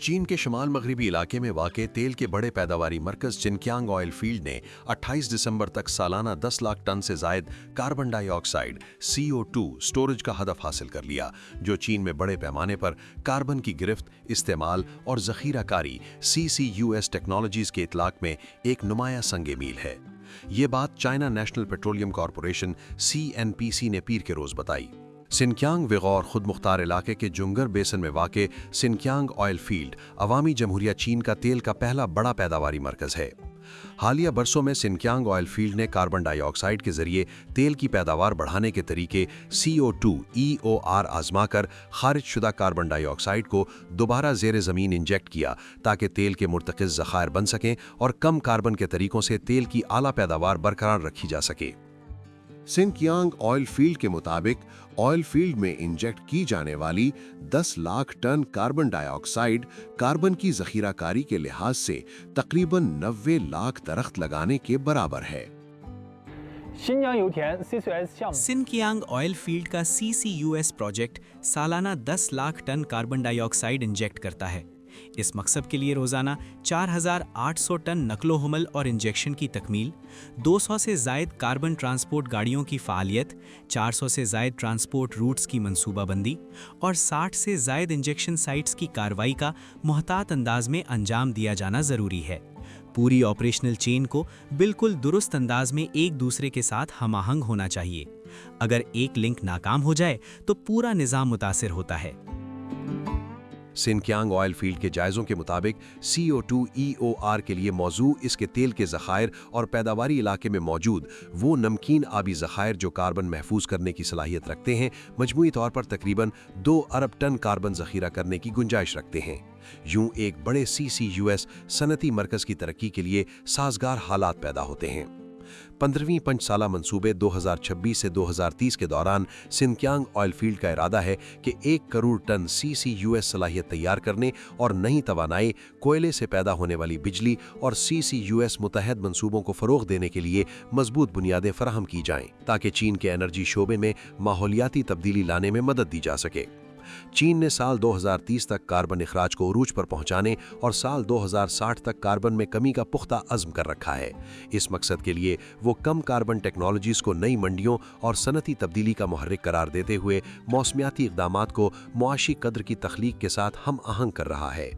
चीन के शुमाल मगरबी इलाके में वाक़े तेल के बड़े पैदावारी मरकज़ जिनकियांग ऑयल फील्ड ने 28 दिसंबर तक सालाना 10 लाख टन से ज़ायद कार्बन डाइऑक्साइड CO2 स्टोरेज का हदफ हासिल कर लिया, जो चीन में बड़े पैमाने पर कार्बन की गिरफ्त, इस्तेमाल और ज़ख़ीराकारी CCUS टेक्नोलॉजीज़ के इतलाक़ में एक नुमाया संगे मील है। ये बात China national petroleum corporation CNPC ने पीर के रोज़ बताई। सिनकियांग विगौर खुद मुख्तार इलाके के जुंगर बेसन में वाक़े सिनकियांग ऑयल फील्ड अवामी जमहूरिया चीन का तेल का पहला बड़ा पैदावारी मरकज़ है। हालिया बरसों में सिनकियांग ऑयल फील्ड ने कार्बन डाइऑक्साइड के जरिए तेल की पैदावार बढ़ाने के तरीके CO2 EOR आजमाकर खारिज शुदा कार्बन डाइऑक्साइड को दोबारा ज़ेरे ज़मीन इंजेक्ट किया, ताकि तेल के मुर्तकिज़ ज़खायर बन सकें और कम कार्बन के तरीकों से तेल की आला पैदावार बरकरार रखी जा सके। सिनकियांग ऑयल फील्ड के मुताबिक ऑयल फील्ड में इंजेक्ट की जाने वाली 10 lakh ton carbon dioxide carbon की ज़ख़ीराकारी के लिहाज से तकरीबन 90 लाख दरख्त लगाने के बराबर है। सिनकियांग ऑयल फील्ड का CCUS प्रोजेक्ट सालाना 10 lakh ton carbon dioxide inject करता है। इस मकसद के लिए रोज़ाना 4800 टन नकलो हमल और इंजेक्शन की तकमील, 200 से ज़ायद कार्बन ट्रांसपोर्ट गाड़ियों की फ़ालियत, 400 से ज़ायद ट्रांसपोर्ट रूट्स की मनसूबाबंदी और 60 से ज़ायद इंजेक्शन साइट्स की कार्रवाई का मुहतात अंदाज में अंजाम दिया जाना ज़रूरी है। पूरी ऑपरेशनल चेन को बिल्कुल दुरुस्त अंदाज में एक दूसरे के साथ हमाहंग होना चाहिए। अगर एक लिंक नाकाम हो जाए तो पूरा निज़ाम मुतासिर होता है। सिनकियांग ऑयल फील्ड के जायज़ों के मुताबिक CO2 EOR के लिए मौजू इसके तेल के ज़खायर और पैदावारी इलाके में मौजूद वो नमकीन आबी ज़खायर जो कार्बन महफूज करने की सलाहियत रखते हैं, मजमूई तौर पर तकरीबन 2 अरब टन कार्बन ज़ख़ीरा करने की गुंजाइश रखते हैं। यूं एक बड़े CCUS सनती मरकज़ की तरक्की के लिए साजगार हालात पैदा होते हैं। 15वीं पंचसाला मंसूबे 2026 से 2030 के दौरान सिनकियांग ऑयल फील्ड का इरादा है कि 1 करोड़ टन CCUS सलाहियत तैयार करने और नई तवानाई, कोयले से पैदा होने वाली बिजली और CCUS मुतहद मंसूबों को फ़रोग़ देने के लिए मजबूत बुनियादें फराहम की जाएं, ताकि चीन के एनर्जी शोबे में माहौलियाती तब्दीली लाने में मदद दी जा सके। चीन ने साल 2030 तक कार्बन इखराज को उरूज पर पहुंचाने और साल 2060 तक कार्बन में कमी का पुख्ता अज़्म कर रखा है। इस मकसद के लिए वो कम कार्बन टेक्नोलॉजीज़ को नई मंडियों और सनती तब्दीली का मुहर्रिक करार देते हुए मौसमियाती इक़दामात को मुआशी कद्र की तख्लीक के साथ हम आहंग कर रहा है।